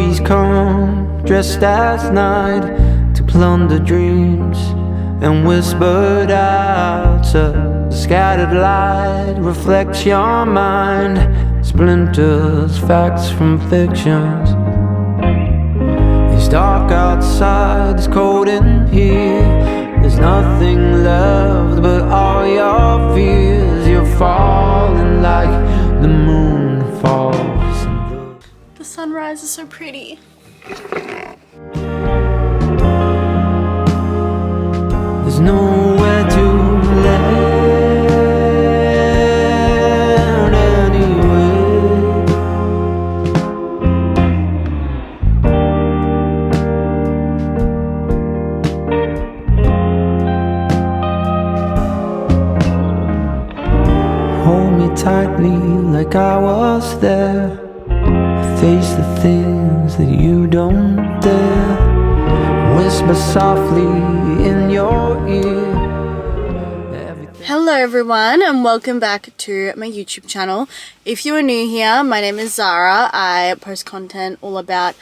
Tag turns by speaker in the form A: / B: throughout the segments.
A: Memories come dressed as night to plunder dreams and whispered out. So the scattered light reflects your mind, splinters facts from fictions. It's dark outside, it's cold in here. There's nothing left but all your fears. You're falling like the moon falls.
B: The sunrise is so pretty.
A: There's nowhere to land anyway. Hold me tightly like I was there. Face the things that you don't dare. Whisper softly in your ear.
B: Hello everyone and welcome back to my YouTube channel. If you are new here, my name is Zara. I post content all about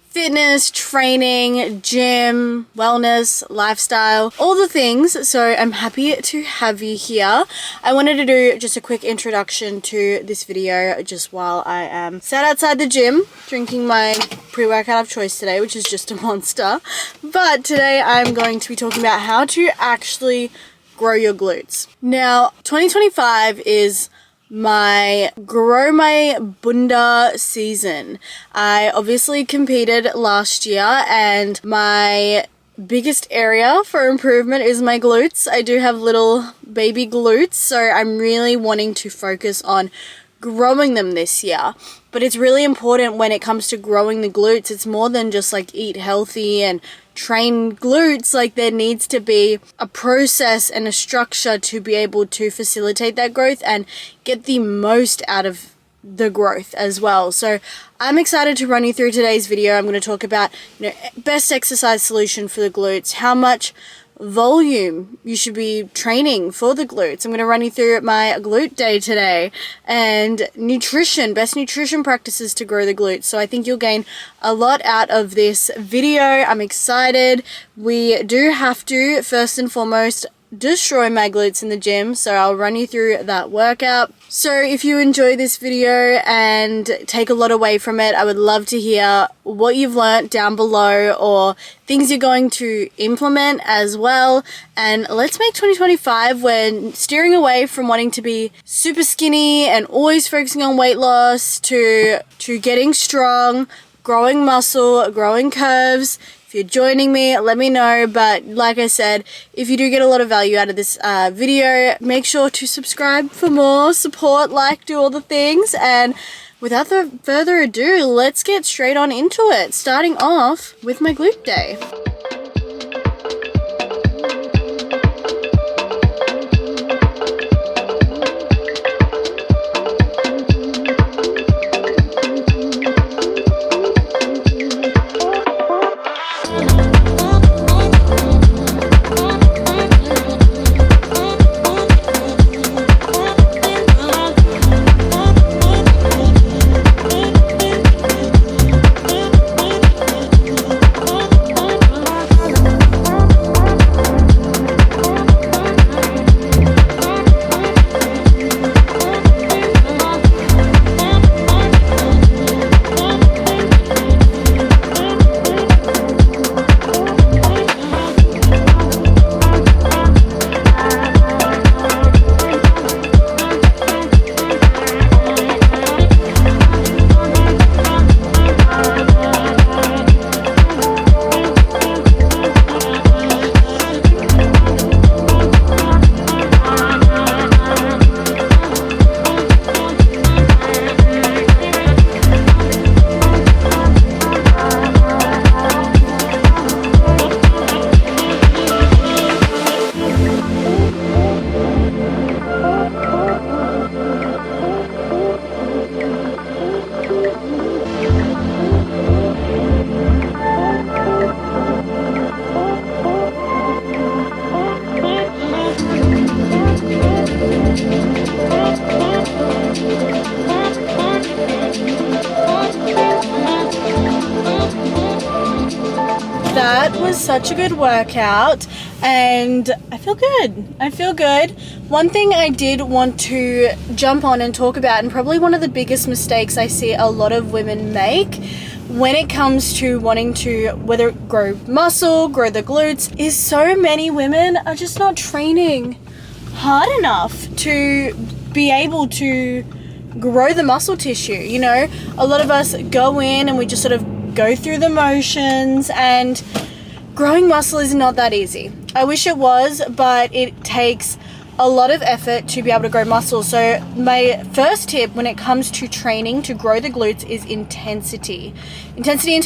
B: fitness, training, gym, wellness, lifestyle, all the things. So I'm happy to have you here. I wanted to do just a quick introduction to this video just while I am sat outside the gym drinking my pre-workout of choice today, which is just a monster. But today I'm going to be talking about how to actually grow your glutes. Now, 2025 is my grow my bunda season. I obviously competed last year and my biggest area for improvement is my glutes. I do have little baby glutes, so I'm really wanting to focus on growing them this year. But it's really important when it comes to growing the glutes. It's more than just like eat healthy and train glutes. Like there needs to be a process and a structure to be able to facilitate that growth and get the most out of the growth as well. So I'm excited to run you through today's video. I'm going to talk about, best exercise solution for the glutes, how much volume you should be training for the glutes. I'm going to run you through my glute day today, and nutrition, best nutrition practices to grow the glutes. So I think you'll gain a lot out of this video. I'm excited. We do have to first and foremost destroy my glutes in the gym, so I'll run you through that workout. So if you enjoy this video and take a lot away from it, I would love to hear what you've learnt down below or things you're going to implement as well. And let's make 2025, when steering away from wanting to be super skinny and always focusing on weight loss to getting strong, growing muscle, growing curves. If you're joining me, let me know. But like I said, if you do get a lot of value out of this video, make sure to subscribe for more support, like, do all the things. And without further ado, let's get straight on into it, starting off with my glute day. that was such a good workout and I feel good. One thing I did want to jump on and talk about, and probably one of the biggest mistakes I see a lot of women make when it comes to wanting to whether grow muscle, grow the glutes, is so many women are just not training hard enough to be able to grow the muscle tissue. You know, a lot of us go in and we just sort of go through the motions, and growing muscle is not that easy. I wish it was, but it takes a lot of effort to be able to grow muscle. So my first tip when it comes to training to grow the glutes is intensity. Intensity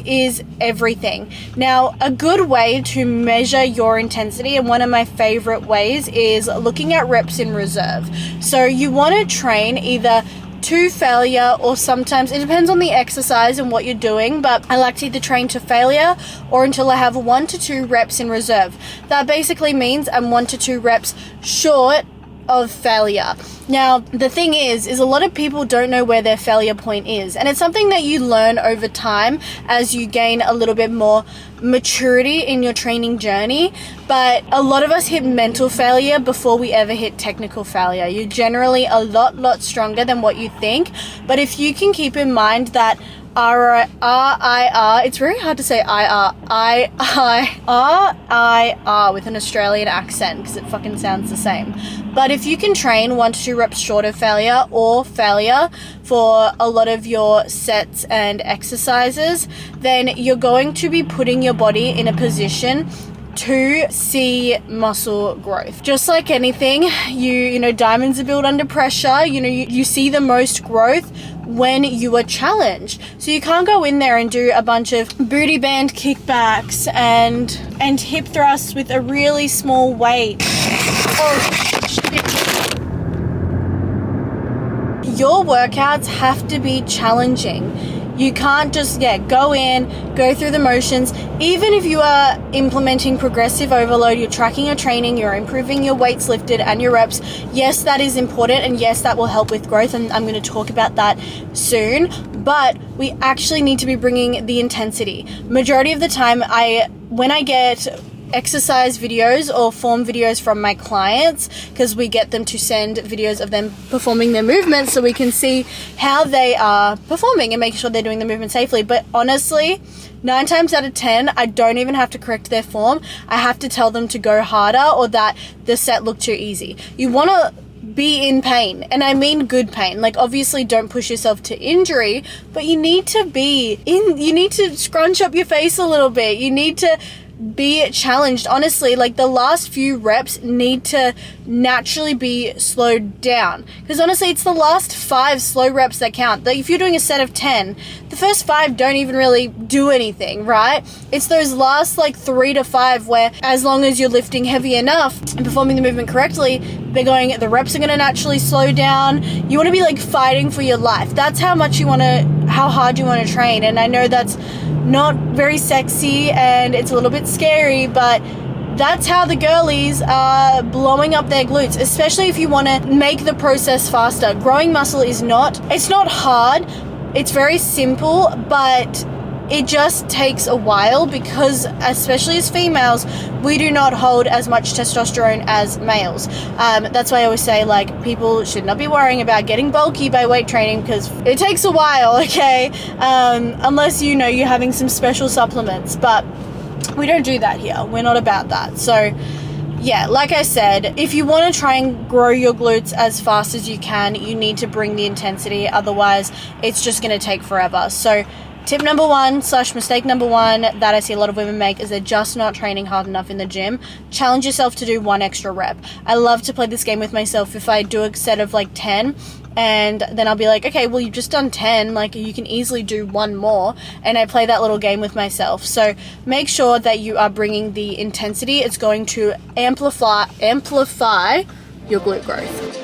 B: is everything. Now, a good way to measure your intensity, and one of my favorite ways, is looking at reps in reserve. So you want to train either to failure, or sometimes it depends on the exercise and what you're doing, but I like to either train to failure or until I have 1 to 2 reps in reserve. That basically means I'm 1 to 2 reps short of failure. Now, the thing is a lot of people don't know where their failure point is, and it's something that you learn over time as you gain a little bit more maturity in your training journey. But a lot of us hit mental failure before we ever hit technical failure. You're generally a lot stronger than what you think, but if you can keep in mind that RIR, it's very hard to say RIR with an Australian accent because it fucking sounds the same. But if you can train 1 to 2 reps short of failure or failure for a lot of your sets and exercises, then you're going to be putting your body in a position to see muscle growth. Just like anything, you know, diamonds are built under pressure. You know, you see the most growth when you are challenged. So you can't go in there and do a bunch of booty band kickbacks and hip thrusts with a really small weight. Oh, shit. Your workouts have to be challenging. You can't just, go in, go through the motions. Even if you are implementing progressive overload, you're tracking your training, you're improving your weights lifted and your reps. Yes, that is important, and yes, that will help with growth, and I'm going to talk about that soon. But we actually need to be bringing the intensity. Majority of the time, when I get exercise videos or form videos from my clients, because we get them to send videos of them performing their movements so we can see how they are performing and make sure they're doing the movement safely. But honestly, 9 times out of 10, I don't even have to correct their form. I have to tell them to go harder or that the set looked too easy. You want to be in pain, and I mean good pain. Like, obviously don't push yourself to injury, but you need to scrunch up your face a little bit. You need to be challenged. Honestly, like, the last few reps need to naturally be slowed down, because honestly it's the last 5 slow reps that count. Like, if you're doing a set of 10, the first 5 don't even really do anything, right? It's those last 3 to 5 where, as long as you're lifting heavy enough and performing the movement correctly, the reps are going to naturally slow down. You want to be fighting for your life. That's how hard you want to train. And I know that's not very sexy and it's a little bit scary, but that's how the girlies are blowing up their glutes, especially if you want to make the process faster. Growing muscle it's not hard. It's very simple, but it just takes a while because, especially as females, we do not hold as much testosterone as males. That's why I always say, people should not be worrying about getting bulky by weight training, because it takes a while, okay? Unless you're having some special supplements, but we don't do that here. We're not about that. So yeah, like I said, if you want to try and grow your glutes as fast as you can, you need to bring the intensity. Otherwise, it's just going to take forever. So tip number 1 / mistake number 1 that I see a lot of women make is they're just not training hard enough in the gym. Challenge yourself to do 1 extra rep. I love to play this game with myself. If I do a set of 10, and then I'll be like, okay, well, you've just done 10, you can easily do 1 more, and I play that little game with myself. So make sure that you are bringing the intensity. It's going to amplify your glute growth.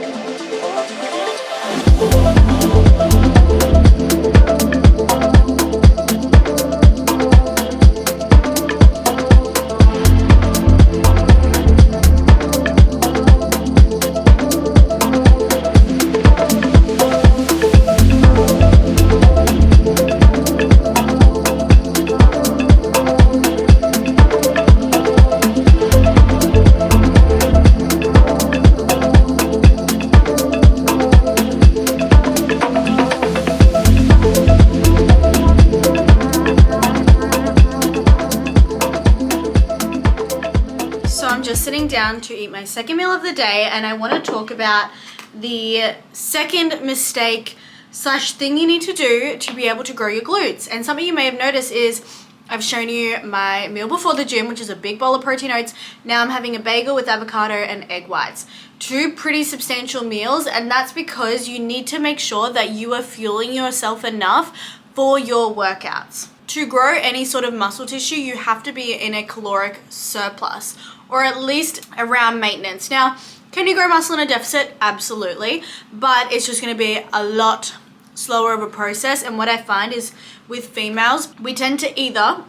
B: sitting down to eat my second meal of the day, and I want to talk about the second mistake slash thing you need to do to be able to grow your glutes. And something you may have noticed is I've shown you my meal before the gym, which is a big bowl of protein oats. Now I'm having a bagel with avocado and egg whites. Two pretty substantial meals, and that's because you need to make sure that you are fueling yourself enough for your workouts. To grow any sort of muscle tissue, you have to be in a caloric surplus, or at least around maintenance. Now, can you grow muscle in a deficit? Absolutely, but it's just going to be a lot slower of a process. And what I find is with females, we tend to either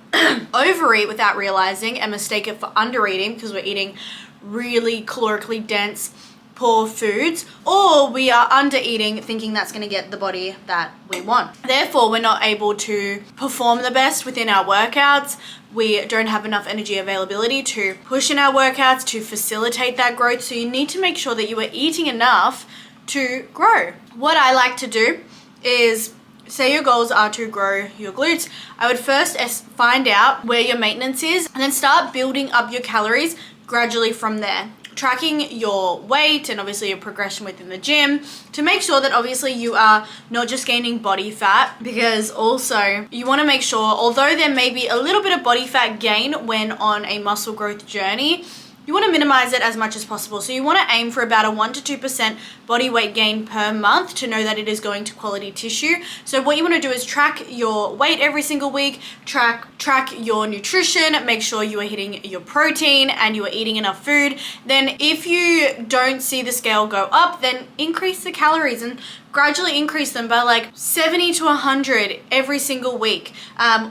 B: overeat without realizing and mistake it for undereating because we're eating really calorically dense, poor foods, or we are under eating thinking that's going to get the body that we want. Therefore, we're not able to perform the best within our workouts. We don't have enough energy availability to push in our workouts to facilitate that growth. So you need to make sure that you are eating enough to grow. What I like to do is, say your goals are to grow your glutes, I would first find out where your maintenance is and then start building up your calories gradually from there. Tracking your weight and obviously your progression within the gym to make sure that obviously you are not just gaining body fat, because also you want to make sure, although there may be a little bit of body fat gain when on a muscle growth journey, you want to minimize it as much as possible. So you want to aim for about a 1 to 2% body weight gain per month to know that it is going to quality tissue. So what you want to do is track your weight every single week, track your nutrition, make sure you are hitting your protein and you are eating enough food. Then if you don't see the scale go up, then increase the calories and gradually increase them by like 70 to 100 every single week,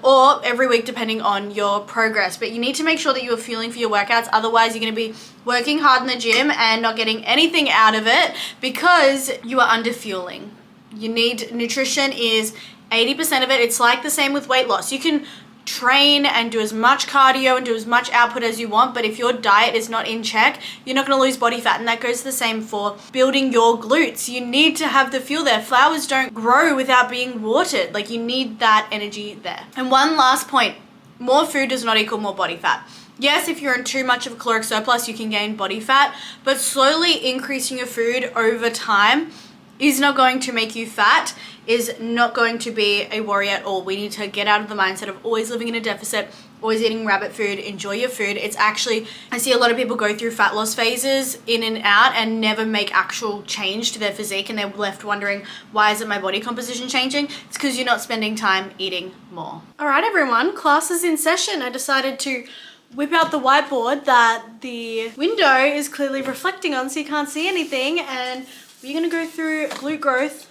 B: or every week depending on your progress. But you need to make sure that you are fueling for your workouts. Otherwise, you're going to be working hard in the gym and not getting anything out of it because you are under fueling. You need nutrition is 80% of it. It's like the same with weight loss. You can train and do as much cardio and do as much output as you want, but if your diet is not in check, you're not going to lose body fat. And that goes the same for building your glutes. You need to have the fuel there. Flowers don't grow without being watered. Like, you need that energy there. And one last point, more food does not equal more body fat. Yes, if you're in too much of a caloric surplus, you can gain body fat, but slowly increasing your food over time is not going to make you fat, is not going to be a worry at all. We need to get out of the mindset of always living in a deficit, always eating rabbit food. Enjoy your food. It's actually, I see a lot of people go through fat loss phases in and out and never make actual change to their physique, and they're left wondering, why isn't my body composition changing? It's because you're not spending time eating more. All right, everyone, class is in session. I decided to whip out the whiteboard that the window is clearly reflecting on so you can't see anything, and we're going to go through glute growth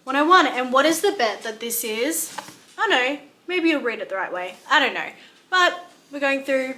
B: 101. And what is the bet that this is? I don't know, maybe you'll read it the right way. I don't know. But we're going through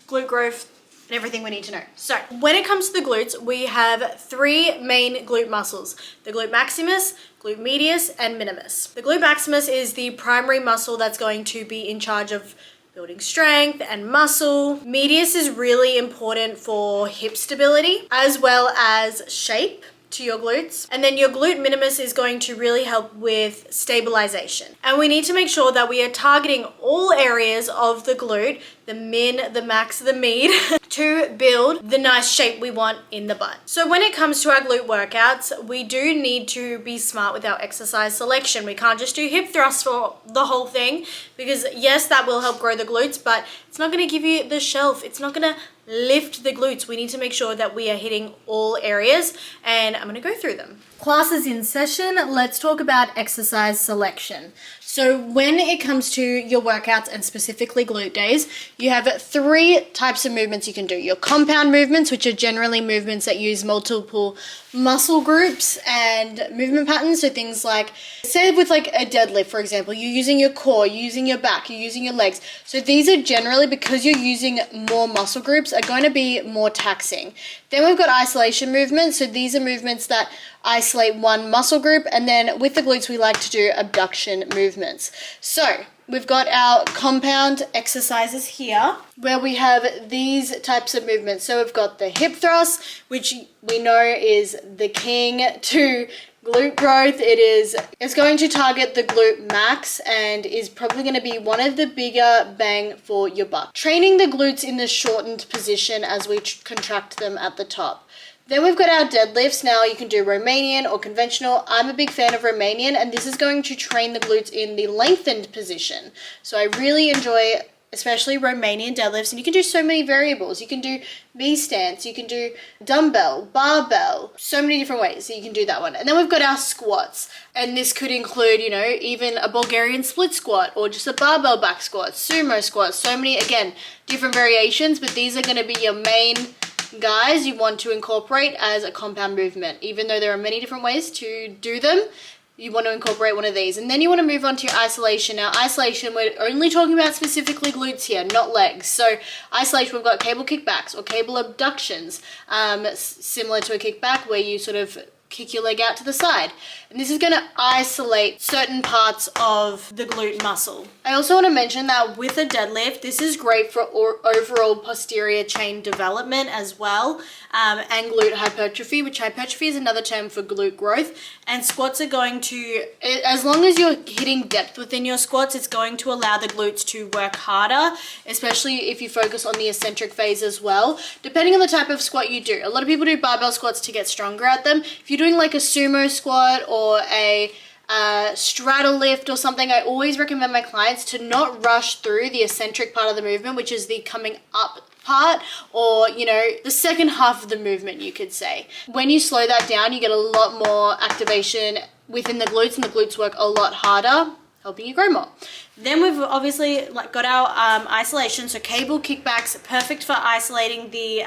B: glute growth and everything we need to know. So when it comes to the glutes, we have three main glute muscles: the glute maximus, glute medius, and minimus. The glute maximus is the primary muscle that's going to be in charge of building strength and muscle. Medius is really important for hip stability as well as shape to your glutes. And then your glute minimus is going to really help with stabilization. And we need to make sure that we are targeting all areas of the glute, the min, the max, the med, to build the nice shape we want in the butt. So when it comes to our glute workouts, we do need to be smart with our exercise selection. We can't just do hip thrusts for the whole thing, because yes, that will help grow the glutes, but it's not going to give you the shelf. It's not going to lift the glutes. We need to make sure that we are hitting all areas, and I'm going to go through them. Class is in session. Let's talk about exercise selection. So when it comes to your workouts and specifically glute days, you have three types of movements you can do. Your compound movements, which are generally movements that use multiple muscle groups and movement patterns. So things like, say with like a deadlift, for example, you're using your core, you're using your back, you're using your legs. So these are generally, because you're using more muscle groups, are going to be more taxing. Then we've got isolation movements. So these are movements that isolate one muscle group, and then with the glutes we like to do abduction movements. So we've got our compound exercises here where we have these types of movements. So we've got the hip thrust, which we know is the king to glute growth. It's going to target the glute max and is probably going to be one of the bigger bang for your buck. Training the glutes in the shortened position as we contract them at the top. Then we've got our deadlifts. Now you can do Romanian or conventional. I'm a big fan of Romanian, and this is going to train the glutes in the lengthened position. So I really enjoy especially Romanian deadlifts, and you can do so many variables. You can do V stance, you can do dumbbell, barbell, so many different ways that you can do that one. And then we've got our squats, and this could include, you know, even a Bulgarian split squat or just a barbell back squat, sumo squat, so many, again, different variations, but these are going to be your main guys you want to incorporate as a compound movement. Even though there are many different ways to do them, you want to incorporate one of these. And then you want to move on to your isolation. Now, isolation, we're only talking about specifically glutes here, not legs. So isolation, we've got cable kickbacks or cable abductions, similar to a kickback where you sort of kick your leg out to the side. And this is going to isolate certain parts of the glute muscle. I also want to mention that with a deadlift, this is great for overall posterior chain development as well, and glute hypertrophy, which hypertrophy is another term for glute growth. And squats are going to, as long as you're hitting depth within your squats, it's going to allow the glutes to work harder, especially if you focus on the eccentric phase as well, depending on the type of squat you do. A lot of people do barbell squats to get stronger at them. If you're doing like a sumo squat or a straddle lift or something, I always recommend my clients to not rush through the eccentric part of the movement, which is the coming up part, or, you know, the second half of the movement, you could say. When you slow that down, you get a lot more activation within the glutes, and the glutes work a lot harder, helping you grow more. Then we've obviously got our isolation, so cable kickbacks, perfect for isolating the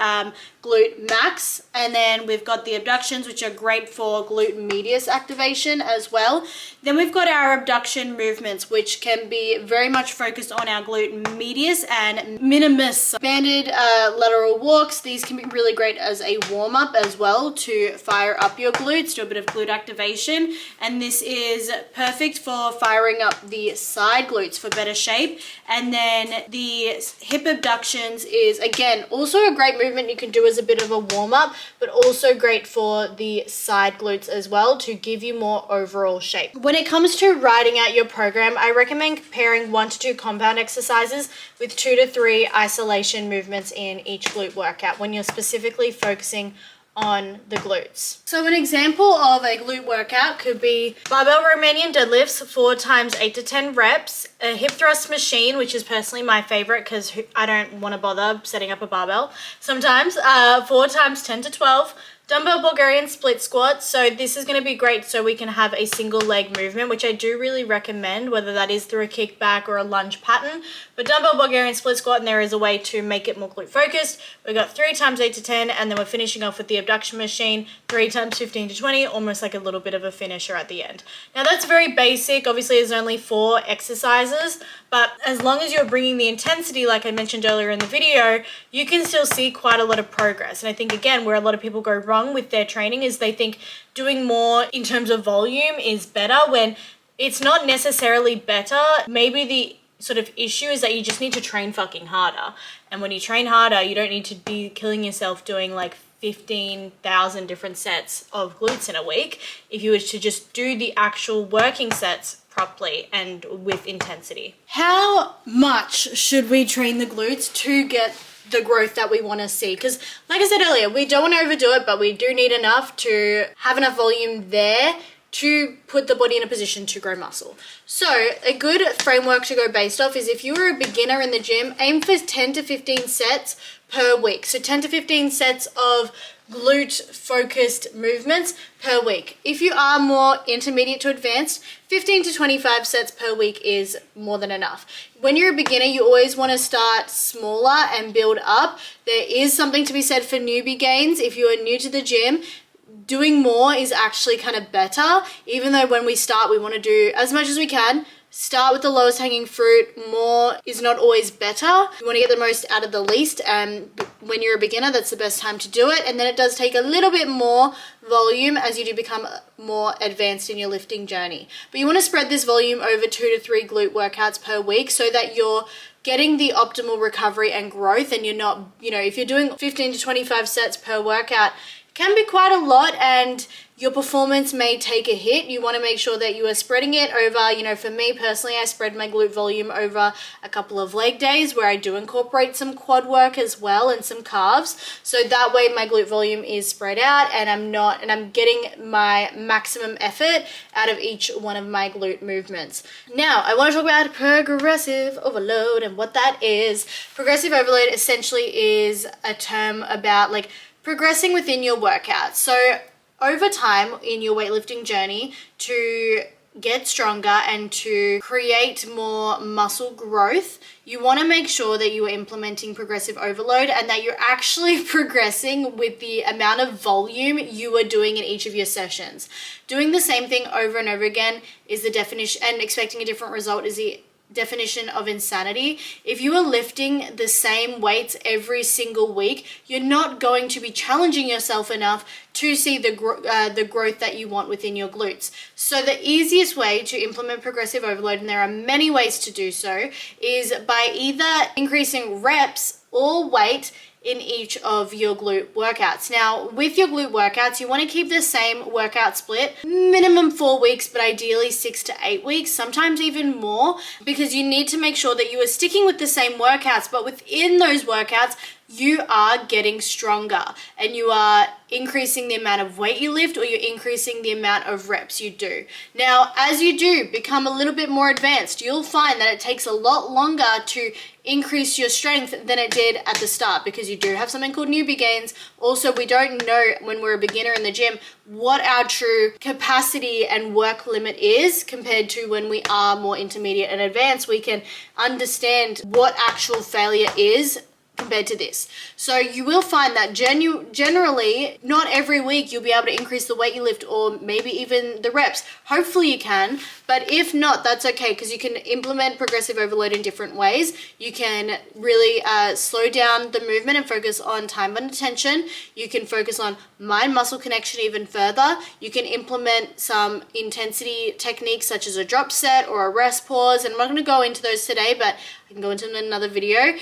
B: glute max. And then we've got the abductions, which are great for glute medius activation as well. Then we've got our abduction movements, which can be very much focused on our glute medius and minimus. Banded lateral walks, these can be really great as a warm-up as well to fire up your glutes, do a bit of glute activation. And this is perfect for firing up the side glutes for better shape. And then the hip abductions is, again, also a great movement you can do as a bit of a warm-up, but also great for the side glutes as well to give you more overall shape. When it comes to writing out your program, I recommend pairing 1 to 2 compound exercises with 2 to 3 isolation movements in each glute workout when you're specifically focusing on the glutes. So an example of a glute workout could be barbell Romanian deadlifts, 4 times 8 to 10 reps, a hip thrust machine, which is personally my favorite because I don't want to bother setting up a barbell sometimes, 4 times 10 to 12, dumbbell Bulgarian split squat. So this is going to be great so we can have a single leg movement, which I do really recommend, whether that is through a kickback or a lunge pattern. But dumbbell Bulgarian split squat, and there is a way to make it more glute focused. We've got 3 times 8 to 10, and then we're finishing off with the abduction machine, 3 times 15 to 20, almost like a little bit of a finisher at the end. Now that's very basic. Obviously there's only 4 exercises, but as long as you're bringing the intensity, like I mentioned earlier in the video, you can still see quite a lot of progress. And I think, again, where a lot of people go wrong with their training is they think doing more in terms of volume is better, when it's not necessarily better. Maybe the sort of issue is that you just need to train fucking harder. And when you train harder, you don't need to be killing yourself doing like 15,000 different sets of glutes in a week if you were to just do the actual working sets properly and with intensity. How much should we train the glutes to get the growth that we want to see? Because like I said earlier, we don't want to overdo it, but we do need enough to have enough volume there to put the body in a position to grow muscle. So a good framework to go based off is, if you were a beginner in the gym, aim for 10 to 15 sets per week. So 10 to 15 sets of glute focused movements per week. If you are more intermediate to advanced, 15 to 25 sets per week is more than enough. When you're a beginner, you always want to start smaller and build up. There is something to be said for newbie gains. If you are new to the gym, doing more is actually kind of better, even though when we start, we want to do as much as we can. Start with the lowest hanging fruit. More is not always better. You want to get the most out of the least, and when you're a beginner, that's the best time to do it. And then it does take a little bit more volume as you do become more advanced in your lifting journey. But you want to spread this volume over 2 to 3 glute workouts per week so that you're getting the optimal recovery and growth, and you're not, if you're doing 15 to 25 sets per workout, can be quite a lot, and your performance may take a hit. You want to make sure that you are spreading it over, you know, for me personally, I spread my glute volume over a couple of leg days where I do incorporate some quad work as well and some calves. So that way my glute volume is spread out and I'm getting my maximum effort out of each one of my glute movements. Now, I want to talk about progressive overload and what that is. Progressive overload essentially is a term about like progressing within your workout. So over time in your weightlifting journey, to get stronger and to create more muscle growth, you want to make sure that you are implementing progressive overload and that you're actually progressing with the amount of volume you are doing in each of your sessions. Doing the same thing over and over again is the definition, and expecting a different result is the definition of insanity. If you are lifting the same weights every single week, you're not going to be challenging yourself enough to see the growth that you want within your glutes. So the easiest way to implement progressive overload, and there are many ways to do so, is by either increasing reps or weight in each of your glute workouts. Now, with your glute workouts, you want to keep the same workout split, minimum 4 weeks, but ideally 6 to 8 weeks, sometimes even more, because you need to make sure that you are sticking with the same workouts, but within those workouts, you are getting stronger and you are increasing the amount of weight you lift, or you're increasing the amount of reps you do. Now, as you do become a little bit more advanced, you'll find that it takes a lot longer to increase your strength than it did at the start, because you do have something called newbie gains. Also, we don't know when we're a beginner in the gym what our true capacity and work limit is compared to when we are more intermediate and advanced. We can understand what actual failure is compared to this. So you will find that generally, not every week you'll be able to increase the weight you lift, or maybe even the reps. Hopefully you can, but if not, that's okay, because you can implement progressive overload in different ways. You can really slow down the movement and focus on time under tension. You can focus on mind-muscle connection even further. You can implement some intensity techniques such as a drop set or a rest pause, and I'm not going to go into those today, but I can go into another video.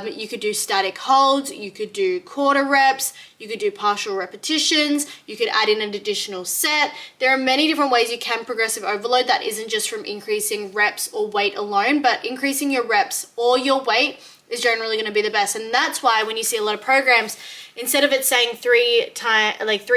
B: You could do static holds, you could do quarter reps, you could do partial repetitions, you could add in an additional set. There are many different ways you can progressive overload that isn't just from increasing reps or weight alone, but increasing your reps or your weight is generally going to be the best. And that's why when you see a lot of programs, instead of it saying three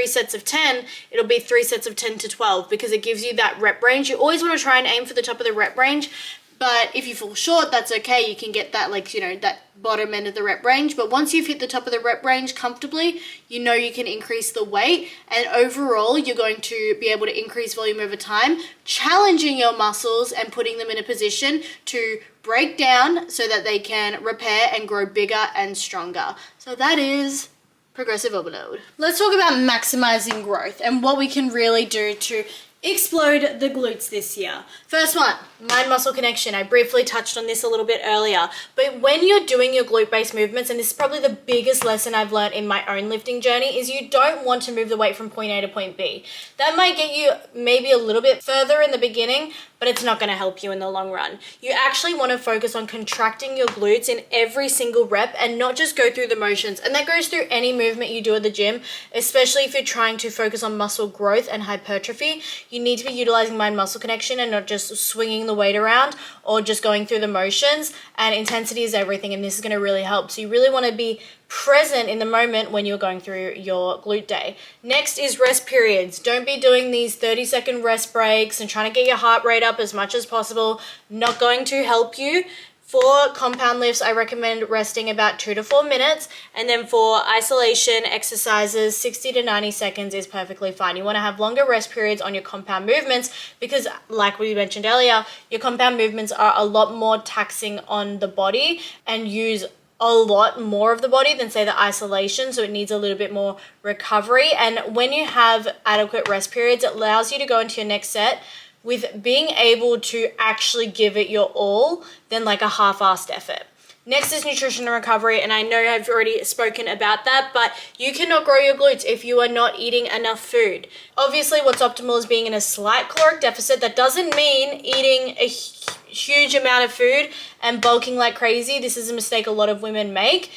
B: sets of 10, it'll be 3 sets of 10 to 12, because it gives you that rep range. You always want to try and aim for the top of the rep range. But if you fall short, that's okay. You can get that, that bottom end of the rep range. But once you've hit the top of the rep range comfortably, you know you can increase the weight. And overall, you're going to be able to increase volume over time, challenging your muscles and putting them in a position to break down so that they can repair and grow bigger and stronger. So that is progressive overload. Let's talk about maximizing growth and what we can really do to explode the glutes this year. First one, mind-muscle connection. I briefly touched on this a little bit earlier, but when you're doing your glute-based movements, and this is probably the biggest lesson I've learned in my own lifting journey, is you don't want to move the weight from point A to point B. That might get you maybe a little bit further in the beginning, but it's not going to help you in the long run. You actually want to focus on contracting your glutes in every single rep and not just go through the motions. And that goes through any movement you do at the gym, especially if you're trying to focus on muscle growth and hypertrophy. You need to be utilizing mind-muscle connection and not just swinging the weight around or just going through the motions. And intensity is everything, and this is going to really help. So you really want to be present in the moment when you're going through your glute day. Next is rest periods. Don't be doing these 30-second rest breaks and trying to get your heart rate up as much as possible. Not going to help you. For compound lifts, I recommend resting about 2 to 4 minutes. And then for isolation exercises, 60 to 90 seconds is perfectly fine. You want to have longer rest periods on your compound movements because, like we mentioned earlier, your compound movements are a lot more taxing on the body and use a lot more of the body than, say, the isolation, so it needs a little bit more recovery. And when you have adequate rest periods, it allows you to go into your next set with being able to actually give it your all than like a half-assed effort. Next is nutrition and recovery, and I know I've already spoken about that, but you cannot grow your glutes if you are not eating enough food. Obviously, what's optimal is being in a slight caloric deficit. That doesn't mean eating a huge amount of food and bulking like crazy. This is a mistake a lot of women make.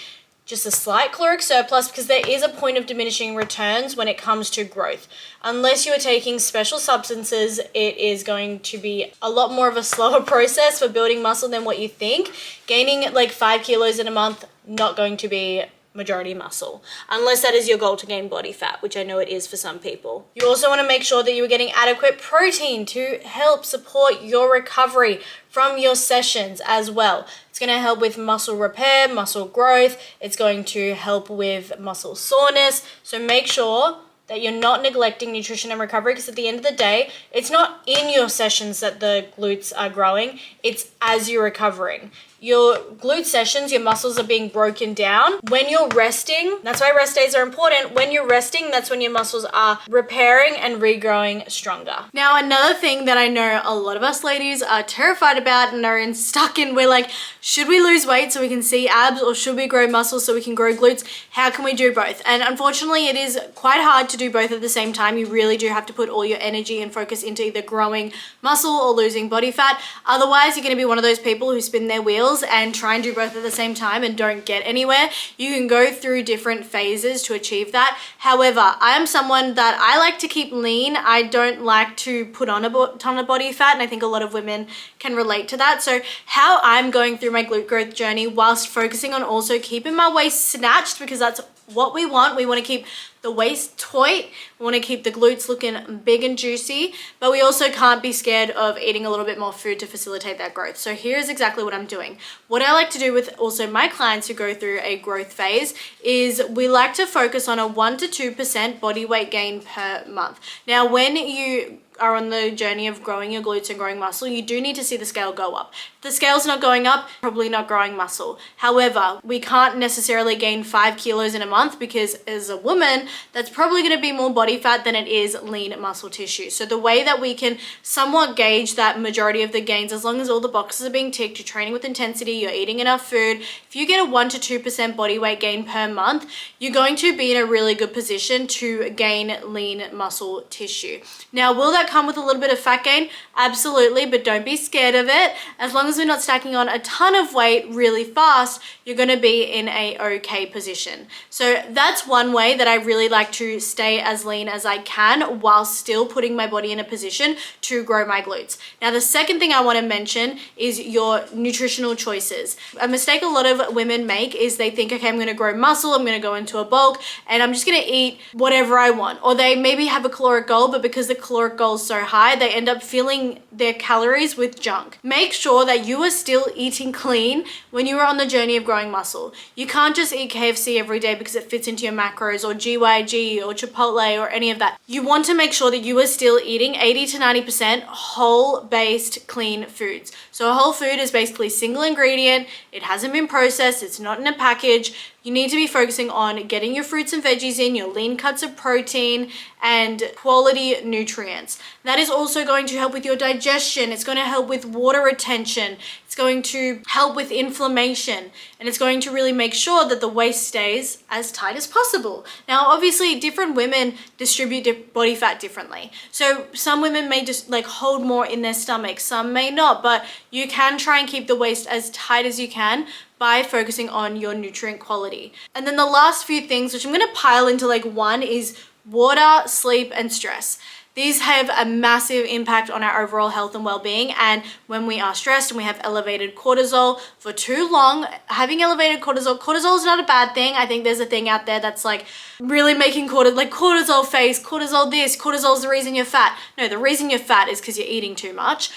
B: just a slight caloric surplus, because there is a point of diminishing returns when it comes to growth. Unless you are taking special substances, it is going to be a lot more of a slower process for building muscle than what you think. Gaining like 5 kilos in a month, not going to be majority muscle, unless that is your goal to gain body fat, which I know it is for some people. You also want to make sure that you are getting adequate protein to help support your recovery from your sessions as well. It's going to help with muscle repair, muscle growth. It's going to help with muscle soreness. So make sure that you're not neglecting nutrition and recovery, because at the end of the day, it's not in your sessions that the glutes are growing, it's as you're recovering. Your glute sessions, your muscles are being broken down. When you're resting, that's why rest days are important. When you're resting, that's when your muscles are repairing and regrowing stronger. Now, another thing that I know a lot of us ladies are terrified about and are stuck in, we're like, should we lose weight so we can see abs, or should we grow muscles so we can grow glutes? How can we do both? And unfortunately, it is quite hard to do both at the same time. You really do have to put all your energy and focus into either growing muscle or losing body fat. Otherwise, you're going to be one of those people who spin their wheels and try and do both at the same time and don't get anywhere. You can go through different phases to achieve that. However, I am someone that I like to keep lean. I don't like to put on a ton of body fat, and I think a lot of women can relate to that. So how I'm going through my glute growth journey whilst focusing on also keeping my waist snatched, because that's what we want. We want to keep the waist tight. We want to keep the glutes looking big and juicy, but we also can't be scared of eating a little bit more food to facilitate that growth. So here's exactly what I'm doing. What I like to do with also my clients who go through a growth phase is we like to focus on a 1 to 2% body weight gain per month. Now, when you are on the journey of growing your glutes and growing muscle, you do need to see the scale go up. If the scale's not going up, probably not growing muscle. However, we can't necessarily gain 5 kilos in a month, because as a woman, that's probably going to be more body fat than it is lean muscle tissue. So the way that we can somewhat gauge that majority of the gains, as long as all the boxes are being ticked, you're training with intensity, you're eating enough food, if you get a 1 to 2% body weight gain per month, you're going to be in a really good position to gain lean muscle tissue. Now, will that come with a little bit of fat gain? Absolutely, but don't be scared of it. As long as we're not stacking on a ton of weight really fast, you're going to be in a okay position. So that's one way that I really like to stay as lean as I can while still putting my body in a position to grow my glutes. Now, the second thing I want to mention is your nutritional choices. A mistake a lot of women make is they think, okay, I'm going to grow muscle, I'm going to go into a bulk, and I'm just going to eat whatever I want. Or they maybe have a caloric goal, but because the caloric goal is so high, they end up filling their calories with junk. Make sure that you are still eating clean when you are on the journey of growing muscle. You can't just eat KFC every day because it fits into your macros, or GYG or Chipotle or any of that. You want to make sure that you are still eating 80 to 90% whole-based clean foods. So a whole food is basically single ingredient. It hasn't been processed. It's not in a package. You need to be focusing on getting your fruits and veggies in, your lean cuts of protein, and quality nutrients. That is also going to help with your digestion. It's going to help with water retention. It's going to help with inflammation, and it's going to really make sure that the waist stays as tight as possible. Now, obviously, different women distribute body fat differently. So some women may just like hold more in their stomach, some may not, but you can try and keep the waist as tight as you can by focusing on your nutrient quality. And then the last few things, which I'm going to pile into like one, is water, sleep, and stress. These have a massive impact on our overall health and well-being. And when we are stressed and we have elevated cortisol for too long, having elevated cortisol is not a bad thing. I think there's a thing out there that's like really making cortisol face, cortisol this, cortisol's the reason you're fat. No, the reason you're fat is because you're eating too much.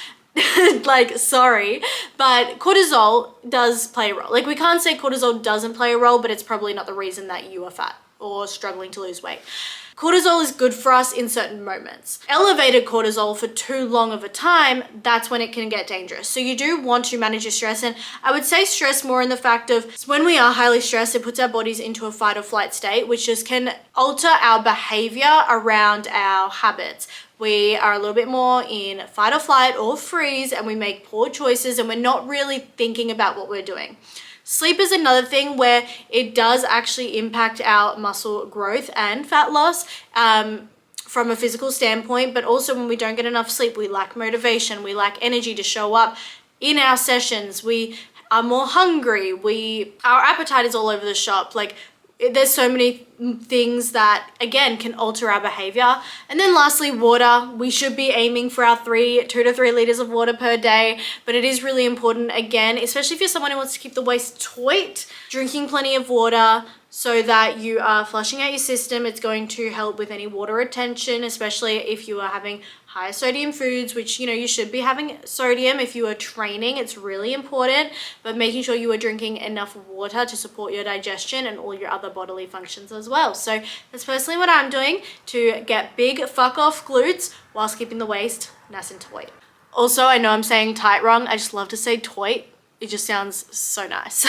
B: Like, sorry, but cortisol does play a role. Like, we can't say cortisol doesn't play a role, but it's probably not the reason that you are fat or struggling to lose weight. Cortisol is good for us in certain moments. Elevated cortisol for too long of a time, that's when it can get dangerous. So you do want to manage your stress, and I would say stress more in the fact of when we are highly stressed, it puts our bodies into a fight or flight state, which just can alter our behavior around our habits. We are a little bit more in fight or flight or freeze, and we make poor choices, and we're not really thinking about what we're doing. Sleep is another thing where it does actually impact our muscle growth and fat loss from a physical standpoint, but also when we don't get enough sleep, we lack motivation, we lack energy to show up in our sessions, we are more hungry. Our appetite is all over the shop. Like, there's so many things that, again, can alter our behavior. And then lastly, water. We should be aiming for our 2 to 3 liters of water per day, but it is really important, again, especially if you're someone who wants to keep the waist taut, drinking plenty of water so that you are flushing out your system. It's going to help with any water retention, especially if you are having high sodium foods, which, you know, you should be having sodium if you are training. It's really important, but making sure you are drinking enough water to support your digestion and all your other bodily functions as well. So that's personally what I'm doing to get big fuck off glutes whilst keeping the waist nice and taut. Also, I know I'm saying tight wrong. I just love to say taut. It just sounds so nice.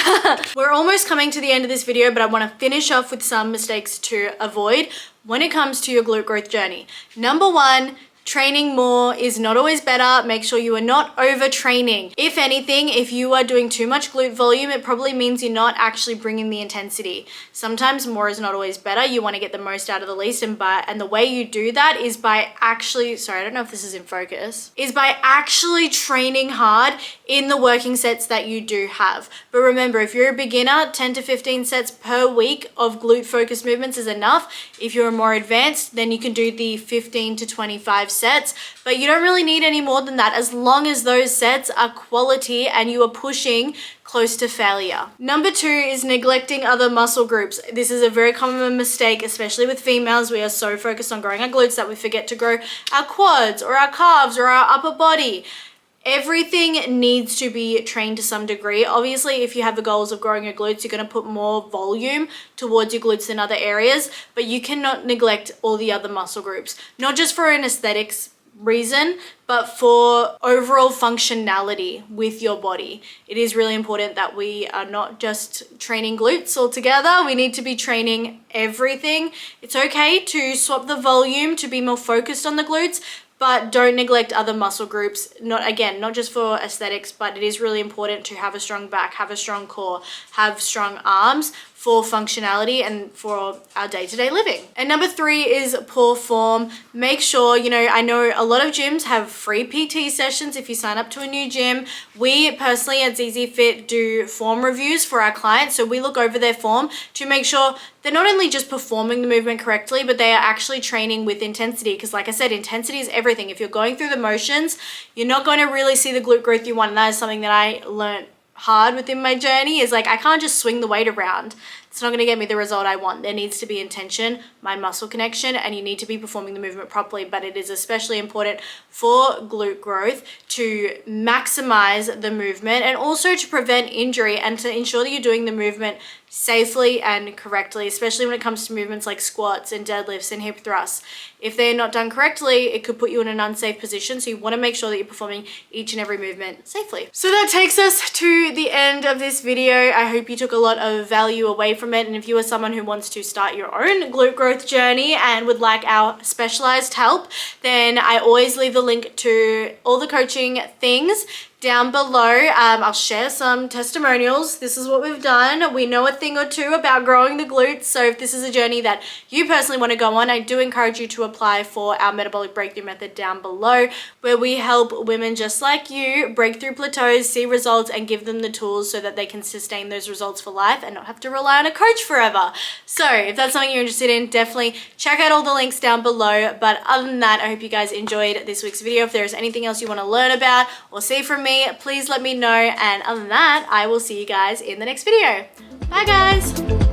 B: We're almost coming to the end of this video, but I want to finish off with some mistakes to avoid when it comes to your glute growth journey. Number 1, training more is not always better. Make sure you are not overtraining. If anything, if you are doing too much glute volume, it probably means you're not actually bringing the intensity. Sometimes more is not always better. You want to get the most out of the least, and the way you do that is by actually, sorry, I don't know if this is in focus, is by actually training hard in the working sets that you do have. But remember, if you're a beginner, 10 to 15 sets per week of glute focused movements is enough. If you're more advanced, then you can do the 15 to 25 sets, but you don't really need any more than that, as long as those sets are quality and you are pushing close to failure. Number 2 is neglecting other muscle groups. This is a very common mistake, especially with females. We are so focused on growing our glutes that we forget to grow our quads or our calves or our upper body. Everything needs to be trained to some degree. Obviously, if you have the goals of growing your glutes, you're going to put more volume towards your glutes than other areas, but you cannot neglect all the other muscle groups, not just for an aesthetics reason, but for overall functionality with your body. It is really important that we are not just training glutes altogether. We need to be training everything. It's okay to swap the volume to be more focused on the glutes, but don't neglect other muscle groups. Not just for aesthetics, but it is really important to have a strong back, have a strong core, have strong arms for functionality and for our day-to-day living. And number 3 is poor form. Make sure, I know a lot of gyms have free PT sessions if you sign up to a new gym. We personally at ZZ Fit do form reviews for our clients. So we look over their form to make sure they're not only just performing the movement correctly, but they are actually training with intensity. Because like I said, intensity is everything. If you're going through the motions, you're not going to really see the glute growth you want. And that is something that I learned hard within my journey, is like, I can't just swing the weight around. It's not going to get me the result I want. There needs to be intention, mind muscle connection, and you need to be performing the movement properly. But it is especially important for glute growth to maximize the movement and also to prevent injury and to ensure that you're doing the movement safely and correctly, especially when it comes to movements like squats and deadlifts and hip thrusts. If they're not done correctly, it could put you in an unsafe position. So you want to make sure that you're performing each and every movement safely. So that takes us to the end of this video. I hope you took a lot of value away from it. And if you are someone who wants to start your own glute growth journey and would like our specialized help, then I always leave the link to all the coaching things down below. I'll share some testimonials. This is what we've done. We know a thing or two about growing the glutes. So if this is a journey that you personally want to go on, I do encourage you to apply for our metabolic breakthrough method down below, where we help women just like you break through plateaus, see results, and give them the tools so that they can sustain those results for life and not have to rely on a coach forever. So if that's something you're interested in, definitely check out all the links down below. But other than that, I hope you guys enjoyed this week's video. If there's anything else you want to learn about or see from me, please let me know. And other than that, I will see you guys in the next video. Bye guys.